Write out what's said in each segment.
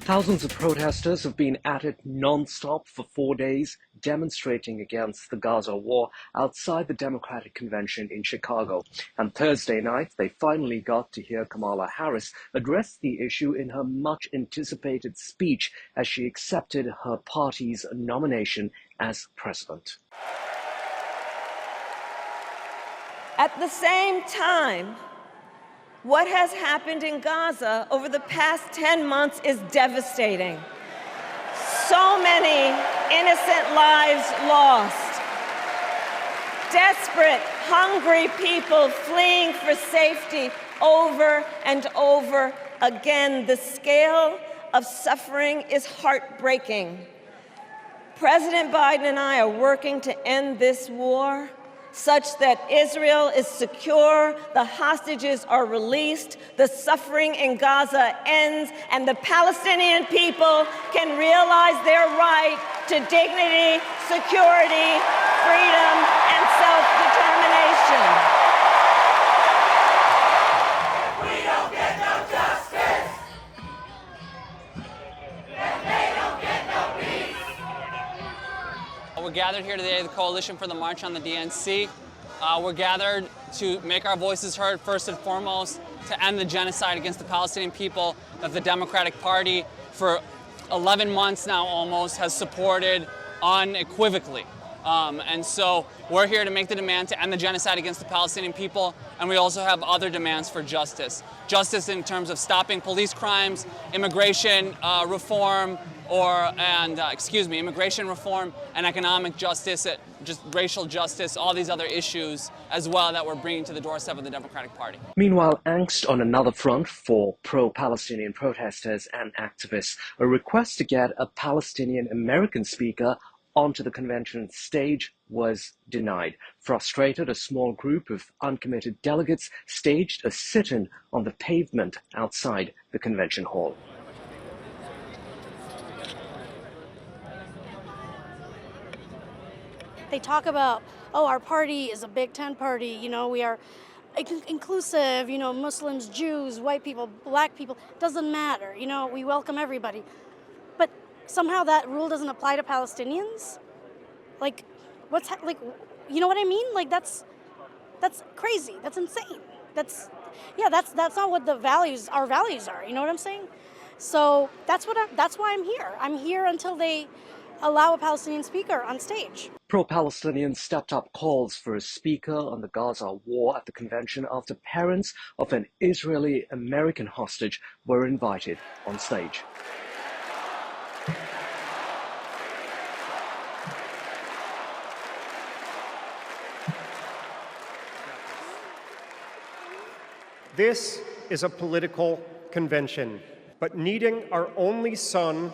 Thousands of protesters have been at it non-stop for 4 days, demonstrating against the Gaza war outside the Democratic Convention in Chicago. And Thursday night, they finally got to hear Kamala Harris address the issue in her much-anticipated speech as she accepted her party's nomination as president. At the same time, what has happened in Gaza over the past 10 months is devastating. So many innocent lives lost. Desperate, hungry people fleeing for safety over and over again. The scale of suffering is heartbreaking. President Biden and I are working to end this war such that Israel is secure, the hostages are released, the suffering in Gaza ends, and the Palestinian people can realize their right to dignity, security, freedom, and self-determination. We don't get no justice, and they don't get no peace. We're gathered here today, the Coalition for the March on the DNC. We're gathered to make our voices heard first and foremost, to end the genocide against the Palestinian people that the Democratic Party for 11 months now almost has supported unequivocally. And so we're here to make the demand to end the genocide against the Palestinian people, and we also have other demands for justice. Justice in terms of stopping police crimes, immigration reform, immigration reform and economic justice, just racial justice, all these other issues as well that we're bringing to the doorstep of the Democratic Party. Meanwhile, angst on another front for pro-Palestinian protesters and activists. A request to get a Palestinian-American speaker onto the convention stage was denied. Frustrated, a small group of uncommitted delegates staged a sit-in on the pavement outside the convention hall. They talk about, oh, our party is a Big Ten party, we are inclusive, Muslims, Jews, white people, black people, doesn't matter, we welcome everybody. But somehow that rule doesn't apply to Palestinians? You know what I mean? that's crazy, that's insane. That's not what our values are, you know what I'm saying? So that's why I'm here. I'm here until they allow a Palestinian speaker on stage. Pro-Palestinians stepped up calls for a speaker on the Gaza war at the convention after parents of an Israeli-American hostage were invited on stage. This is a political convention, but needing our only son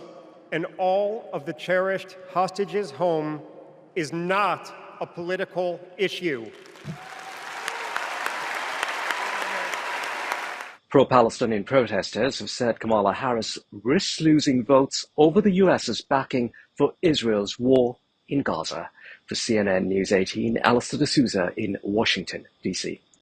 and all of the cherished hostages home is not a political issue. Pro-Palestinian protesters have said Kamala Harris risks losing votes over the US's backing for Israel's war in Gaza. For CNN News 18, Alistair D'Souza in Washington, D.C.